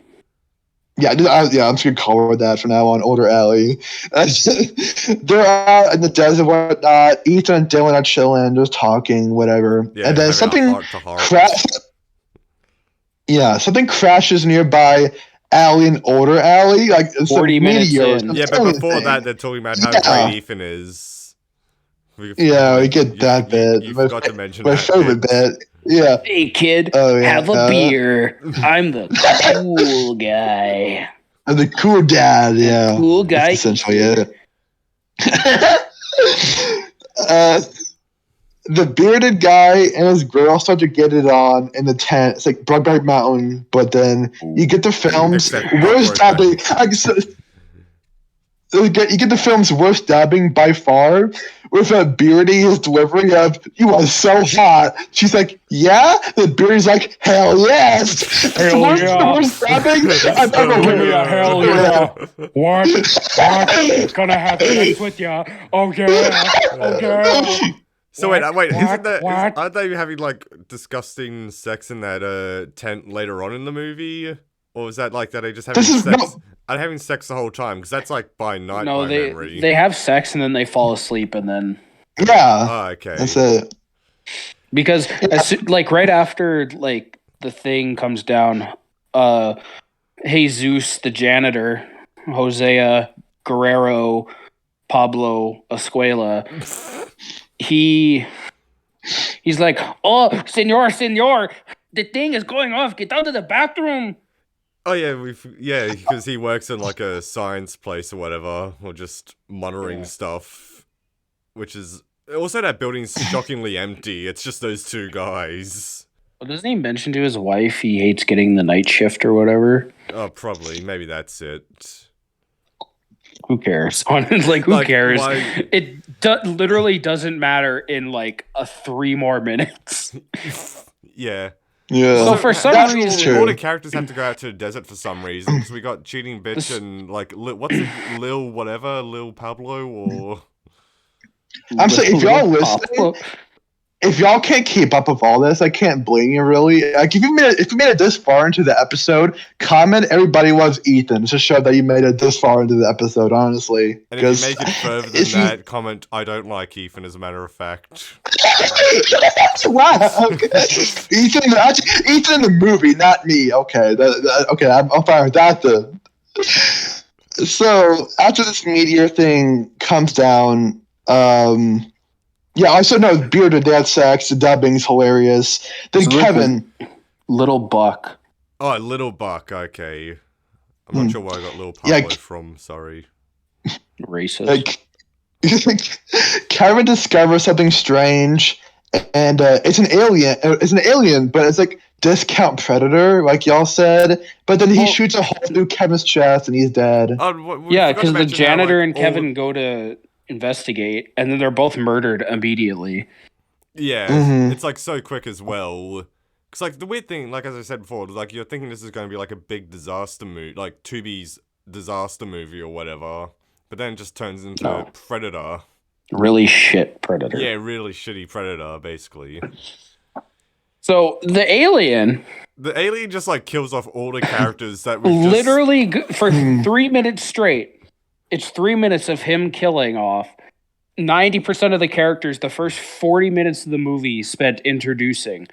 I'm just gonna call her that from now on. Older Allie. They're out in the desert, and whatnot. Ethan and Dylan are chilling, just talking, whatever. Yeah, and then something something crashes nearby. Allie and older Allie, like 40 minutes in. Yeah, but before that, they're talking about how great Ethan is. We get that bit. You forgot to mention my favorite bit. Yeah. Hey kid, have a beer. I'm the cool guy. The cool dad, yeah. Cool guy. That's essentially it. The bearded guy and his girl start to get it on in the tent. It's like Brokeback Mountain, but then you get the film's Except worst not dubbing. You get the film's worst dubbing by far, with Beardy, his delivery of "You are so hot." She's like, "Yeah." The Beardy's like, "Hell yes." Hell The worst dubbing I've ever Give me a heard. hell yeah. What? Gonna have sex with ya. Oh yeah. Oh yeah. So What? wait, What? aren't they having like disgusting sex in that tent later on in the movie? Or is that like that they just having sex? No. Are they having sex the whole time? Because that's like by night No, by memory. they have sex and then they fall asleep and then Yeah, Oh, okay. that's it. because like right after like the thing comes down, Jesus the janitor, Hosea Guerrero Pablo Escuela, he's like, "Oh, senor, the thing is going off. Get out of the bathroom." Oh yeah, because he works in like a science place or whatever, or just monitoring stuff, which is also that building's shockingly empty. It's just those two guys. Well, doesn't he mention to his wife he hates getting the night shift or whatever? Oh, probably. Maybe that's it. Who cares? It's like, who Like, cares? why- It literally doesn't matter in like 3 more minutes. Yeah. Yeah. So for some That's reason, true. All the characters have to go out to the desert for some reason. Because we got cheating bitch and like what's it, Lil whatever, Lil Pablo or I'm saying, if y'all listening, if y'all can't keep up with all this, I can't blame you really. Like if you made it this far into the episode, comment everybody loves Ethan to show that you made it this far into the episode, honestly. and if you make it further than that, comment I don't like Ethan as a matter of fact. Wow. Ethan in the movie, not me. Okay, okay, I'm fine with that then. So after this meteor thing comes down, yeah, I also know bearded dad sex. The dubbing's hilarious. Then It's Kevin, Little Buck. Oh, Little Buck, okay. I'm not sure where I got Lil Yeah, Pablo from, sorry. Racist. like, Kevin discovers something strange, and it's an alien. It's an alien, but it's like discount predator, like y'all said. But then he shoots a hole through Kevin's chest, and he's dead. Yeah, because the janitor and Kevin go to investigate, and then they're both murdered immediately. Yeah, Mhm. it's like so quick as well. Because like the weird thing, like as I said before, like you're thinking this is going to be like a big disaster movie, like Tubi's disaster movie or whatever, but then it just turns into a Predator. Really shit predator. Yeah, really shitty Predator, basically. So the alien The alien just like kills off all the characters that we've just... literally for 3 minutes straight. It's 3 minutes of him killing off 90% of the characters. The first 40 minutes of the movie spent introducing.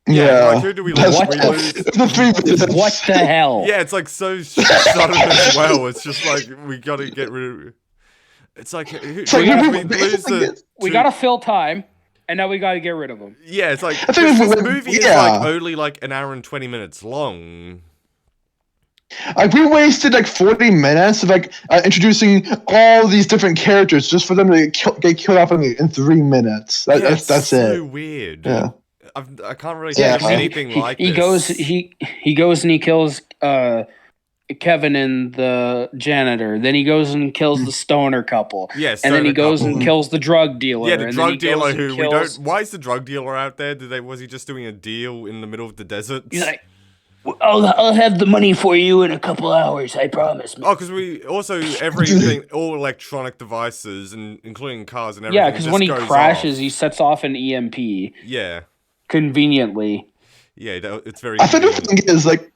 Yeah. Like who do we lose? What We the lose... The 3 minutes. What the hell? Yeah, it's like so sudden as well. It's just like we gotta get rid of... It's like, we lose the... We gotta fill time, and now we gotta get rid of them. Yeah, it's like, I think this we- movie is yeah. like only like an hour and 20 minutes long. Like we wasted like 40 minutes of like introducing all these different characters just for them to get killed off in 3 minutes. That's so it. weird. Yeah. I can't really Yeah. think of anything like he this. goes and he kills Kevin and the janitor. Then he goes and kills the stoner couple. Yes, and then he goes couple. and kills the drug dealer. Yeah, the and drug then he goes dealer and who we kills- don't... Why is the drug dealer out there? Was he just doing a deal in the middle of the desert? He's like, I'll have the money for you in a couple hours. I promise. Oh, because we also everything, all electronic devices, and including cars and everything. Yeah, because just when he goes crashes, off. he sets off an EMP Yeah, conveniently. it's very. I think the convenient. thing is like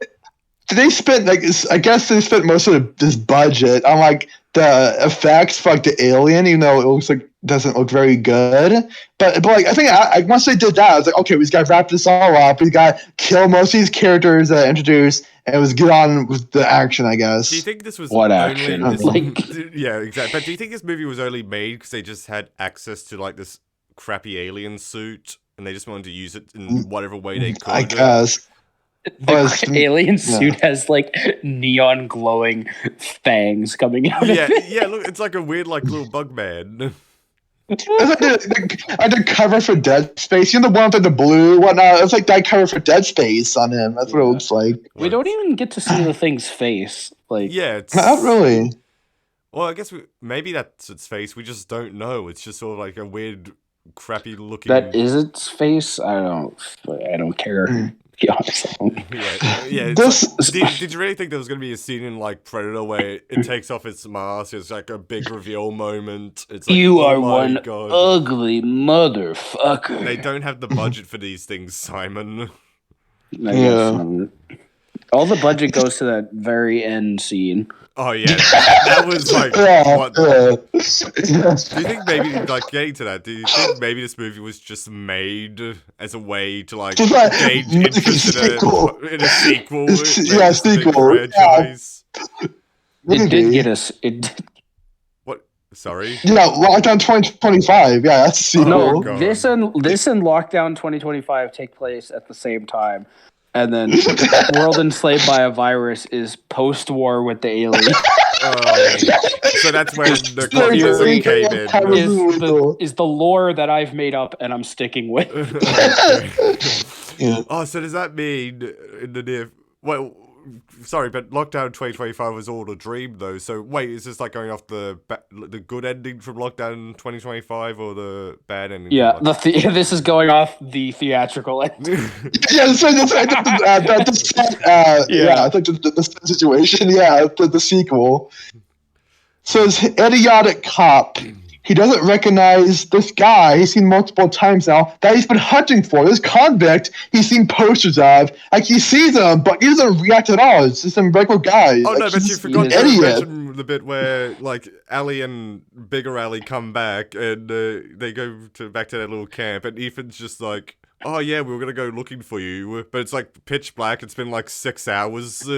they spent like I guess they spent most of this budget on like the effects for like the alien, even though it looks like doesn't look very good. But like I think once they did that, I was like, okay, we just got to wrap this all up. We got to kill most of these characters that introduced, and it was get on with the action, I guess. Do you think this was What only action? this- Like- yeah, exactly. But do you think this movie was only made because they just had access to like this crappy alien suit, and they just wanted to use it in whatever way they could? I guess. The alien suit has like neon glowing fangs coming out. Yeah, of it. yeah. Look, it's like a weird, like little bug man. It's like the cover for Dead Space. You know the one with the blue whatnot? It's like that cover for Dead Space on him. That's what it looks like. We don't even get to see the thing's face. Like, Yeah, it's Not really. Well, I guess maybe that's its face. We just don't know. It's just sort of like a weird, crappy looking. that is its face. I don't care. To be honest. Yeah. Did you really think there was going to be a scene in like Predator where it takes off its mask? It's like a big reveal moment. It's like, You are oh my one God. ugly motherfucker. They don't have the budget for these things, Simon. I guess, all the budget goes to that very end scene. Oh yeah, that was like. What? Do you think maybe like getting to that? Do you think maybe this movie was just made as a way to like gauge interest in a sequel? Yeah, sequel. Franchise? It did get us. It did. What? Sorry. Yeah, Lockdown 2025. Yeah, that's a sequel. No, God. this and Lockdown 2025 take place at the same time. And then World Enslaved by a Virus is post-war with the alien. So that's when the communism came in. Is the lore that I've made up and I'm sticking with. Oh, so does that mean in the near... Well, sorry, but Lockdown 2025 was all a dream, though. So wait, is this like going off the good ending from Lockdown 2025 or the bad ending? Yeah, this is going off the theatrical ending. Yeah, so I think the situation. Yeah, the sequel. So this idiotic cop, he doesn't recognize this guy he's seen multiple times now that he's been hunting for. This convict he's seen posters of. Like, he sees him, but he doesn't react at all. It's just some regular guy. Oh, like, no, but you forgot to mention the bit where, like, Allie and Bigger Allie come back and they go back to their little camp, and Ethan's just like, oh, yeah, we were going to go looking for you, but it's, like, pitch black. It's been, like, 6 hours.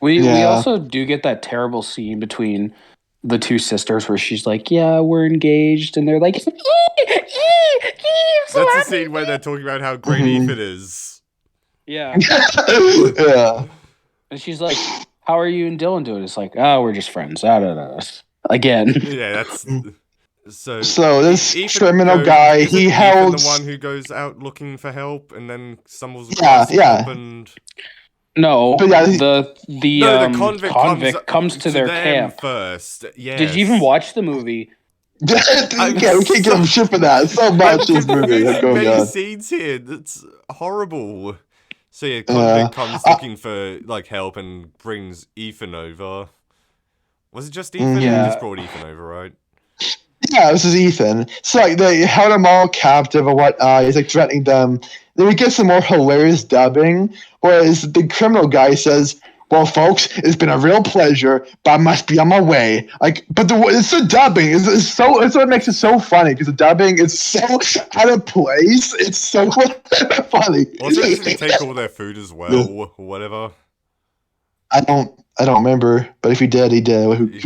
We also do get that terrible scene between the two sisters where she's like, yeah, we're engaged, and they're like, That's the scene where they're talking about how great Ethan is. Yeah. Yeah. And she's like, how are you and Dylan doing? It's like, oh, we're just friends. Again. Yeah, that's... So this Ethan criminal guy, he held... the one who goes out looking for help and then stumbles across help and... No, but yeah, the convict comes to their camp first. Yes. Did you even watch the movie? we can't give him shit for that. It's so much this movie that's going on. Scenes here. That's horrible. So yeah, convict comes looking for like help and brings Ethan over. Was it just Ethan? Yeah. He just brought Ethan over, right? Yeah, this is Ethan. So like they held him all captive or what? He's like threatening them. Then we get some more hilarious dubbing, whereas the criminal guy says, "Well, folks, it's been a real pleasure, but I must be on my way." Like, but it's the dubbing. It's what makes it so funny because the dubbing is so out of place. It's so funny. Also, does he take all their food as well, or whatever? I don't remember, but if he did, he did.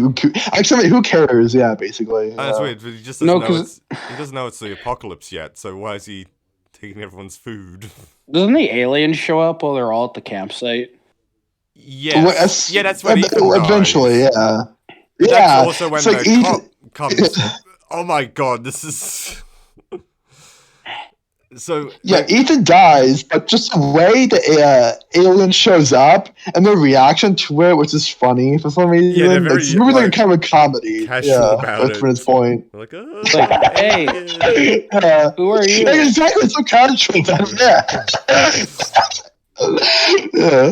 Actually, who cares? Yeah, basically. That's weird. But he just doesn't he doesn't know it's the apocalypse yet. So why is he taking everyone's food? Doesn't the alien show up while they're all at the campsite? Yes. Yeah, that's when Ethan eventually, dies. yeah. That's Yeah. also when like the cop comes. Oh my god, this is... So yeah, Ethan dies, but just the way the alien shows up and the reaction to it, which is funny for some reason. Yeah, they're very, it's really like kind of a comedy. Casual about that's from his point. Like, hey, who are you? Exactly, it's so casual.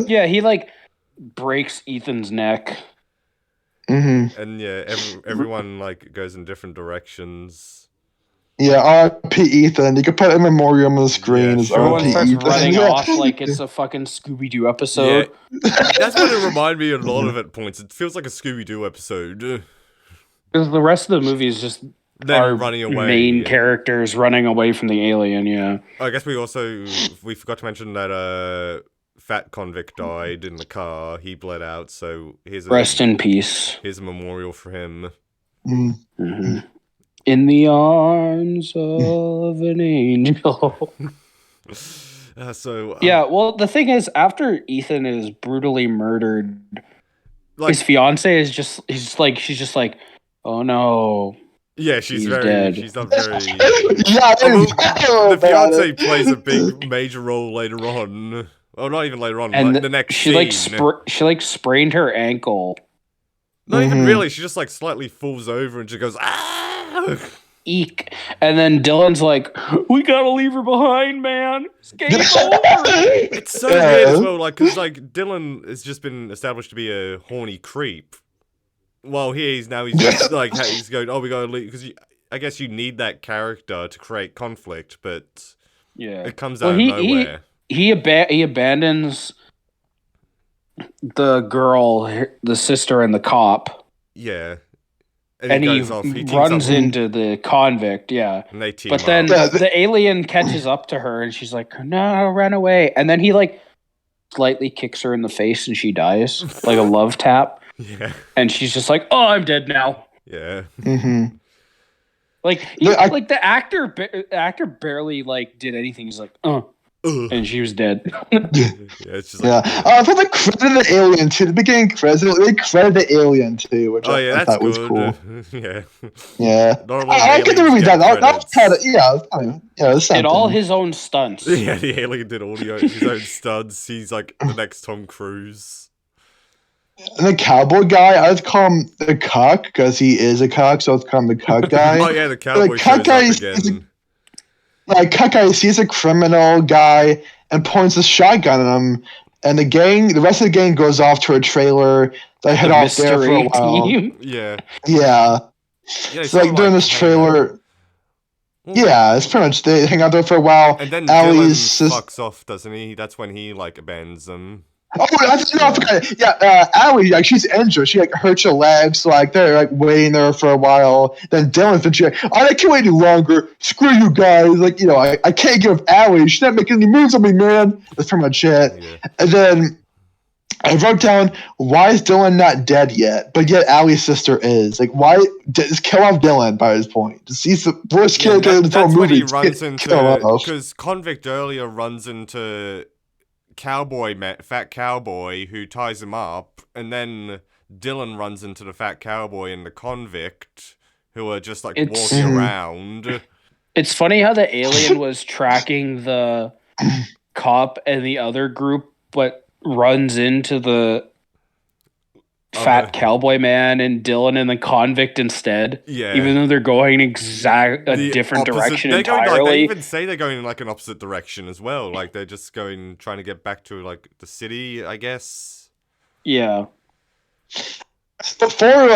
Yeah, he like breaks Ethan's neck. Mm-hmm. And yeah, everyone like goes in different directions. Yeah, R.I.P. Ethan. You could put a memorial on the screen. Yeah, Everyone starts Ethan. running off like it's a fucking Scooby-Doo episode. Yeah. That's what it reminded me a lot of at points. It feels like a Scooby-Doo episode. Because the rest of the movie is just Them running away. Main characters running away from the alien, yeah. I guess we forgot to mention that fat convict died in the car. He bled out, so rest in peace. Here's a memorial for him. Mm-hmm. In the arms of an angel. Yeah, well, the thing is, after Ethan is brutally murdered, like, his fiance is she's just like, oh no. yeah, she's he's very, dead. she's not very. Yeah, The fiance plays a big major role later on. Well, not even later on, And like the next she scene. she sprained her ankle. Not even really. She just like slightly falls over and she goes, ah! Eek. And then Dylan's like, we gotta leave her behind, man. It's game over. It's so weird as well, like, because like Dylan has just been established to be a horny creep. Well, he's just like he's going, oh, we gotta leave, because I guess you need that character to create conflict, but yeah, it comes out of nowhere. He abandons the girl, the sister, and the cop. Yeah. And he runs into the convict, yeah. And they team but then the alien catches up to her, and she's like, no, run away. And then he, like, slightly kicks her in the face, and she dies. Like a love tap. Yeah. And she's just like, oh, I'm dead now. Yeah. Mm-hmm. Like, the actor barely, like, did anything. He's like, and she was dead. It's just like, I thought they credited the alien too. The beginning credits, they credited the alien too, which I thought was cool. Yeah. I could really that. That was kind of did all his own stunts. Yeah, the alien did all his own stunts. He's like the next Tom Cruise. And the cowboy guy, I would call him the cuck because he is a cuck, so I'd call him the cuck guy. Oh yeah, the cowboy shows up again. Like, Kukai sees a criminal guy and points a shotgun at him, and the rest of the gang goes off to a trailer. They head off there for a while. Yeah. It's like during this trailer. Yeah, it's pretty much they hang out there for a while. And then Dylan fucks off, doesn't he? That's when he like abandons them. Oh, I forgot. Yeah, Allie, like, she's injured. She like hurts her legs. So, like, they're like waiting there for a while. Then Dylan's been like, I can't wait any longer. Screw you guys. Like, I can't give Allie. She's not making any moves on me, man. That's pretty much it. Yeah. And then I wrote down, why is Dylan not dead yet? But yet Allie's sister is. Like, why just kill off Dylan by this point? He's the worst character in the whole movie. That's when he runs into, because Convict earlier runs into fat cowboy who ties him up, and then Dylan runs into the fat cowboy and the convict who are just like walking around. It's funny how the alien was tracking the cop and the other group, but runs into the fat cowboy man and Dylan and the convict instead. Yeah. Even though they're going a different direction entirely. They even say they're going in like an opposite direction as well. Like they're just trying to get back to like the city, I guess. Yeah. Before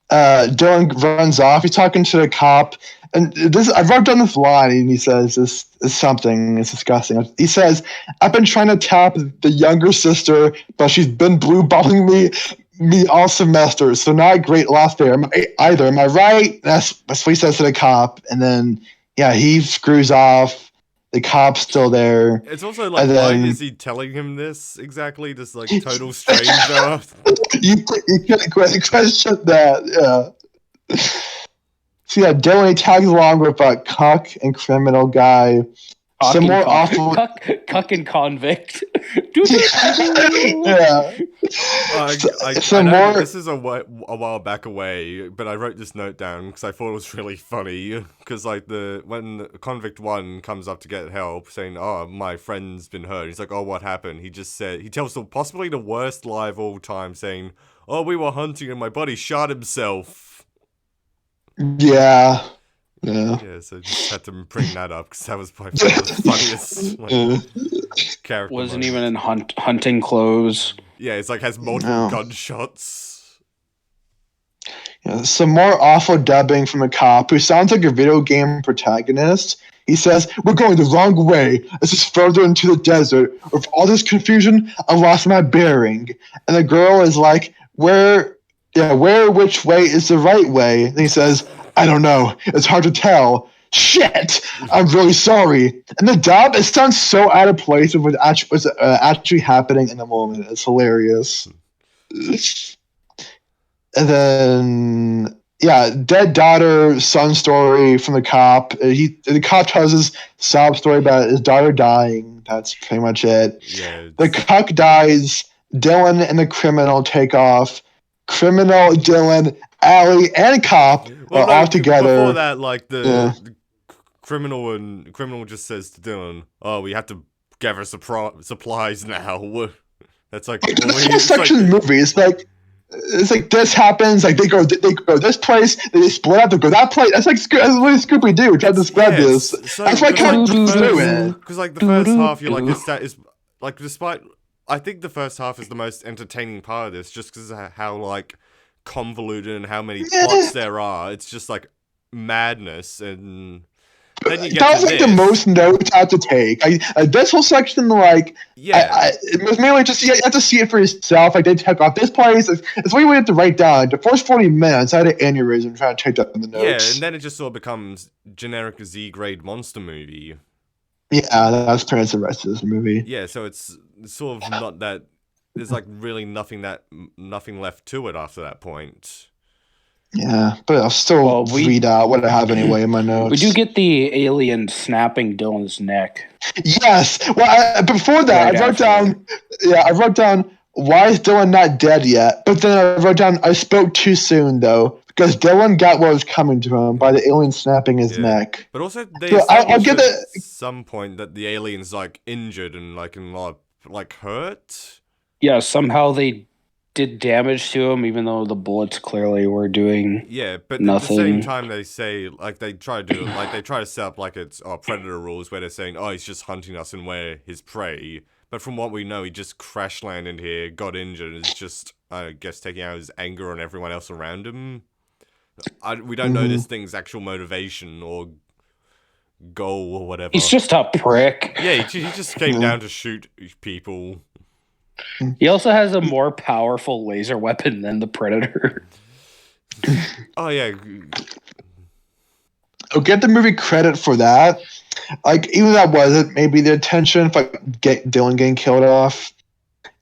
Dylan runs off, he's talking to the cop, and I wrote down this line, and he says this is something. It's disgusting. He says, "I've been trying to tap the younger sister, but she's been blue-balling me all semester. So not a great loss there either. Am I right?" That's what he says to the cop, and then he screws off. The cop's still there. It's also like, why is he telling him this exactly? This like total stranger. you can't question that. Yeah. So Dylan tags along with Cuck and criminal guy. Some more awful Cuck and convict. Yeah. This is a while back away, but I wrote this note down because I thought it was really funny. Because like when Convict 1 comes up to get help, saying, "Oh, my friend's been hurt," he's like, "Oh, what happened?" He tells them possibly the worst lie of all time, saying, "Oh, we were hunting and my buddy shot himself." Yeah. Yeah, so just had to bring that up because that was by far the funniest character. Wasn't even in hunting clothes. Yeah, it's like has multiple gunshots. Yeah, some more awful dubbing from a cop who sounds like a video game protagonist. He says, "We're going the wrong way. This is further into the desert. With all this confusion, I lost my bearing." And the girl is like, which way is the right way? And he says, "I don't know. It's hard to tell. Shit! I'm really sorry." And the dub, it sounds so out of place with what's actually happening in the moment. It's hilarious. And then dead daughter, son story from the cop. The cop tells his sob story about his daughter dying. That's pretty much it. Yeah. The cuck dies. Dylan and the criminal take off. Criminal, Dylan, Allie, and cop are all together. Before that, like the criminal just says to Dylan, "Oh, we have to gather supplies now." That's like the section of the movie. It's like this happens. Like they go this place. They split up. They go that place. That's like what Scooby Doo tried to describe this. So that's why I kind of do it. Because like the first half, you're like, is like despite. I think the first half is the most entertaining part of this, just because of how like convoluted and how many plots there are. It's just like madness, and then you get that was like the most notes I had to take. This whole section, like, it was mainly just you have to see it for yourself. Like they took off this place. It's what you have to write down. Like, the first 40 minutes, I had an aneurysm trying to take that in the notes. Yeah, and then it just sort of becomes generic Z-grade monster movie. Yeah, that's pretty much the rest of this movie. Yeah, so it's sort of not that. There's like really nothing left to it after that point. Yeah, but I'll still read out what I have anyway in my notes. We do get the alien snapping Dylan's neck. Yes. Well, before that, I wrote down why is Dylan not dead yet? But then I wrote down I spoke too soon though. Because Dylan got what was coming to him by the alien snapping his neck. But also, they I'll get at some point that the alien's like injured and like hurt. Yeah, somehow they did damage to him, even though the bullets clearly were doing but nothing. At the same time, they say like they try to do like they try to set up like it's predator rules where they're saying, oh, he's just hunting us and we're his prey. But from what we know, he just crash landed here, got injured, and is just I guess taking out his anger on everyone else around him. We don't know this thing's actual motivation or goal or whatever. He's just a prick. Yeah, he just came down to shoot people. He also has a more powerful laser weapon than the Predator. Oh, yeah. I'll get the movie credit for that. Like, even that wasn't maybe the intention, like Dylan getting killed off.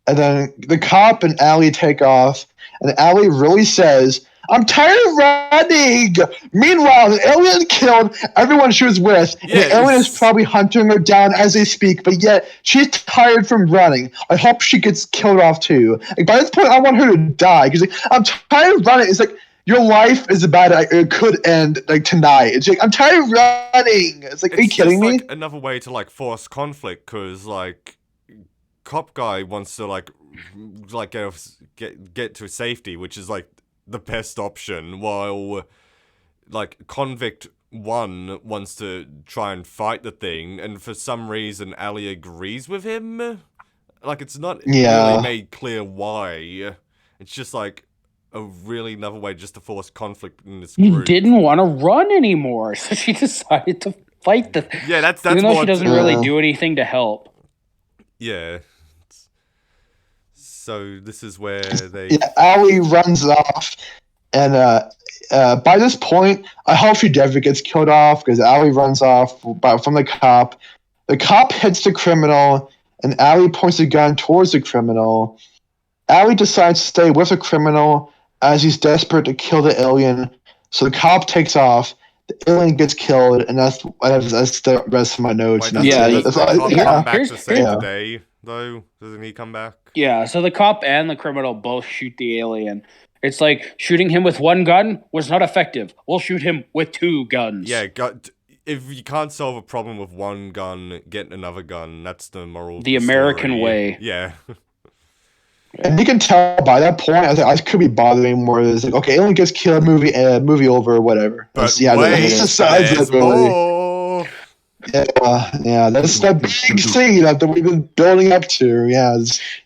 And then the cop and Allie take off, and Allie really says, I'm tired of running. Meanwhile, the alien killed everyone she was with. And the alien is probably hunting her down as they speak, but yet she's tired from running. I hope she gets killed off too. Like, by this point, I want her to die. Because like, I'm tired of running. It's like, your life is about it could end like tonight. It's like, I'm tired of running. It's like, are you kidding me? Like another way to like force conflict, because like cop guy wants to like get to safety, which is like the best option, while like convict 1 wants to try and fight the thing, and for some reason Allie agrees with him. Like, it's not really made clear why. It's just like a really another way just to force conflict in this group. She didn't want to run anymore, so she decided to fight the thing. Yeah, that's even though she doesn't really do anything to help. Yeah. So this is where they... Yeah, Allie runs off, and by this point, I hope she definitely gets killed off, because Allie runs off from the cop. The cop hits the criminal, and Allie points a gun towards the criminal. Allie decides to stay with the criminal as he's desperate to kill the alien, so the cop takes off. The alien gets killed, and that's the rest of my notes. Wait, doesn't come back to save the day, though? Doesn't he come back? Yeah, so the cop and the criminal both shoot the alien. It's like, shooting him with one gun was not effective. We'll shoot him with 2 guns. Yeah, if you can't solve a problem with one gun, get another gun. That's the moral. The American way. Yeah. And you can tell by that point, I could be bothering more. It's like, okay, alien gets killed, movie over, whatever. But there's more. Yeah, that's the big scene that we've been building up to. Yeah,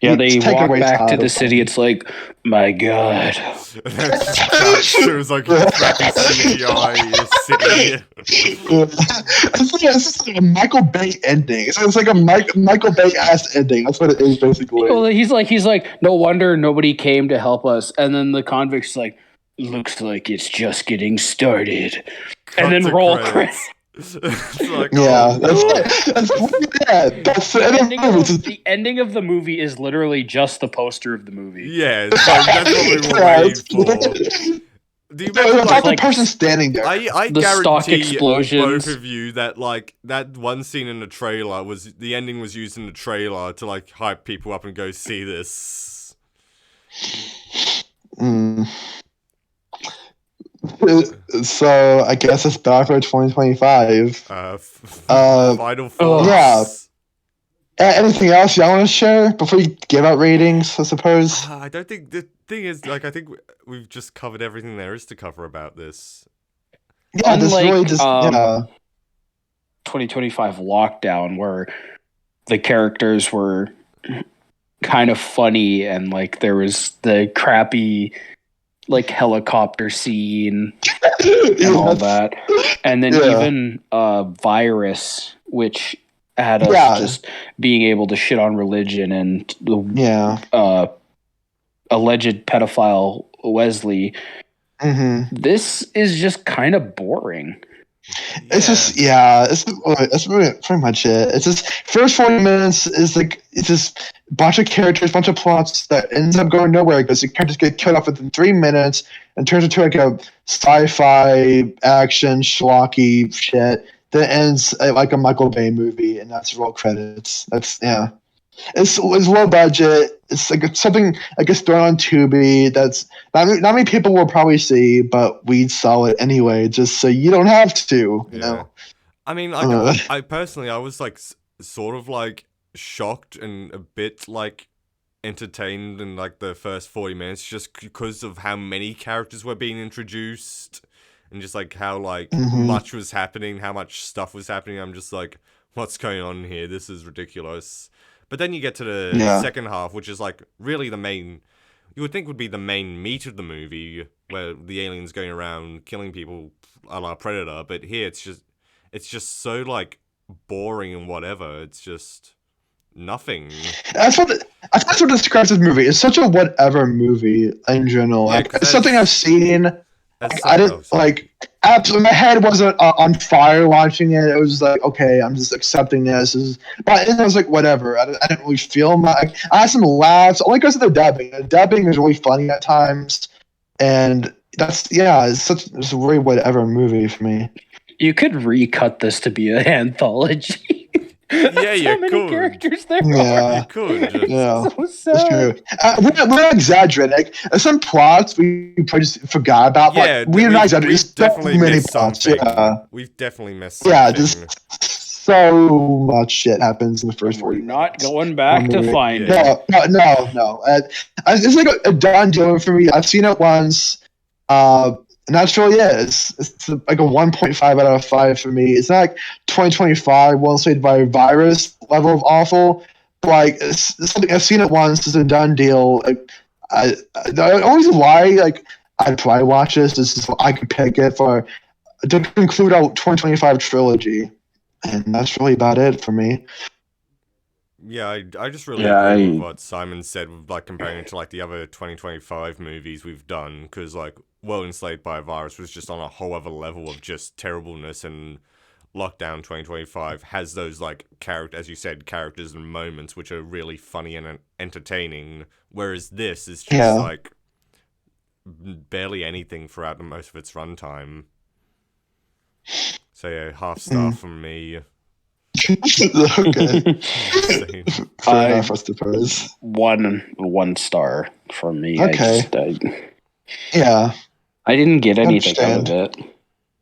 they walk back to the city. It's like, my God. It was like a crappy CGI city. It's like a Michael Bay ending. It's like a Michael Bay-ass ending. That's what it is, basically. Well, he's like, no wonder nobody came to help us. And then the convict's like, looks like it's just getting started. And then roll credits. Like, the ending of the movie is literally just the poster of the movie. Yeah, that's what we were waiting for. do you remember It's like the like, person standing there. I the stock guarantee explosions. both of you that like that one scene in the trailer was the ending was used in the trailer to like hype people up and go see this. So I guess it's back for 2025. Final thoughts. Yeah. Anything else y'all want to share before you give out ratings? I suppose. I don't think the thing is like I think we've just covered everything there is to cover about this. Yeah, this Unlike, really just 2025 lockdown, where the characters were kind of funny and like there was the crappy like helicopter scene and all that, and then even Virus, which had us just being able to shit on religion and the alleged pedophile Wesley. This is just kind of boring. It's just that's pretty much it. It's just first 40 minutes is like it's just a bunch of characters, bunch of plots that ends up going nowhere because the characters get killed off within 3 minutes and turns into like a sci-fi action schlocky shit that ends like a Michael Bay movie, and that's roll credits. It's low budget. It's like it's something I guess thrown on Tubi. That's not many people will probably see, but we saw it anyway, just so you don't have to. You know? I mean, like, I personally, I was like sort of like shocked and a bit like entertained in like the first 40 minutes, just because of how many characters were being introduced and just like how like much was happening, how much stuff was happening. I'm just like, what's going on here? This is ridiculous. But then you get to the second half, which is like really the main, you would think would be the main meat of the movie, where the alien's going around killing people a la Predator. But here it's just so like boring and whatever. It's just nothing. That's what describes this movie. It's such a whatever movie in general. Yeah, like it's something I've seen. I didn't like. Absolutely, my head wasn't on fire watching it. It was like, okay, I'm just accepting this. But it was like, whatever. I didn't really feel much. I had some laughs, only because of the dubbing. The dubbing is really funny at times, and it's a really whatever movie for me. You could recut this to be an anthology. Yeah, you so many could. Characters there are. You could. Yeah, so sad. That's true. We're not exaggerating. Like, some plots we probably just forgot about. Yeah, but we're not exaggerating. We've definitely missed something. We've definitely missed something. Yeah, just so much shit happens in the first 40 minutes. Not going back to find it. No. It's like a done deal for me. I've seen it once. And that's really it. It's like a 1.5 out of 5 for me. It's not like 2025 Well Saved by a Virus level of awful, but like it's something I've seen it once. It's a done deal. Like the only reason why like I'd probably watch this is so I could pick it to conclude our 2025 trilogy, and that's really about it for me. Yeah, I just really agree with what Simon said, with like comparing it to like the other 2025 movies we've done, because like Well Enslaved by a Virus was just on a whole other level of just terribleness, and Lockdown 2025 has those like as you said, characters and moments which are really funny and entertaining, whereas this is just like barely anything throughout the most of its runtime. So yeah, half star from me. Okay. Fair enough, I suppose. One star from me. Okay. I didn't get anything out of it.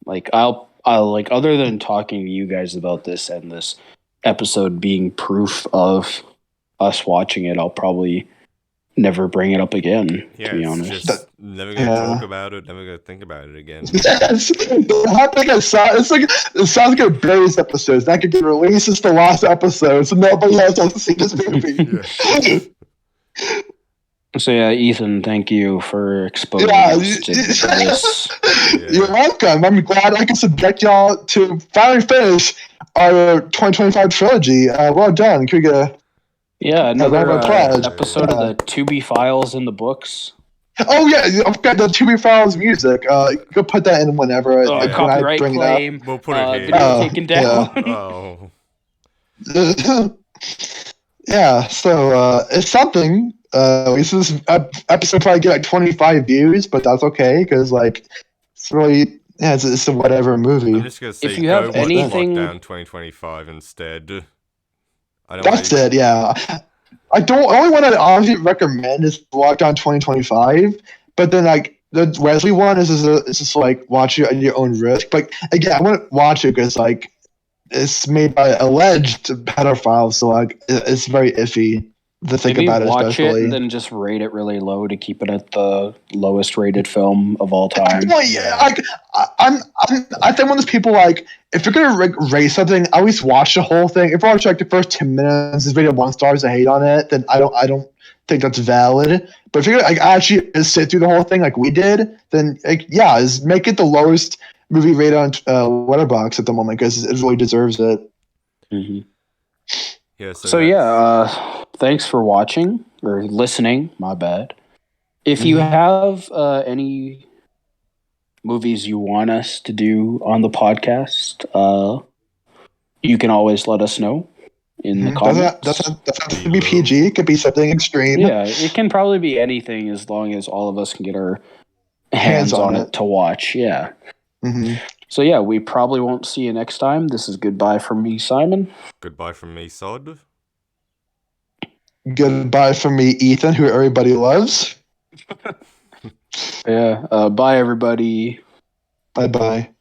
Like I'll like, other than talking to you guys about this and this episode being proof of us watching it, I'll probably never bring it up again. To be honest, just never gonna talk about it. Never gonna think about it again. Yes, it sounds like a Barry's episode. That could get released as the last episode, so nobody else has to see this movie. So yeah, Ethan, thank you for exposing us to this. You're welcome. I'm glad I can subject y'all to finally finish our 2025 trilogy. Well done. Can we get a another episode of the Tubi Files in the books? Oh yeah, I've got the Tubi Files music. You can put that in whenever. Copyright when I bring claim. It up. We'll put it here. Video taken down. Oh. Yeah, so it's something. This episode probably get like 25 views, but that's okay because like It's really, yeah, it's a whatever movie. I'm just gonna say, If you go have watch anything- Lockdown 2025 instead. I don't That's it, yeah. I only one I'd obviously recommend is Lockdown 2025, but then like the Wesley one is just like watch it at your own risk. But again, I wouldn't watch it because like it's made by alleged pedophiles, so like it's very iffy to think Maybe about it, watch especially. it and then just rate it really low to keep it at the lowest rated film of all time. Well, yeah, like I think one of those people like if you're gonna rate something, I always watch the whole thing. If I watch like the first 10 minutes, it's rated 1 star, I hate on it, then I don't think that's valid. But if you're gonna like actually sit through the whole thing like we did, then like, yeah, is make it the lowest movie rated on Letterboxd at the moment because it really deserves it. Mm-hmm. Yeah. So yeah, thanks for watching or listening. My bad. If you have any movies you want us to do on the podcast, you can always let us know in the comments. Doesn't have to be PG. It could be something extreme. Yeah, it can probably be anything as long as all of us can get our hands on it to watch. Yeah. Mm-hmm. So yeah, we probably won't see you next time. This is goodbye from me, Simon. Goodbye from me, Sod. Goodbye from me, Ethan, who everybody loves. Yeah. Bye, everybody. Bye bye.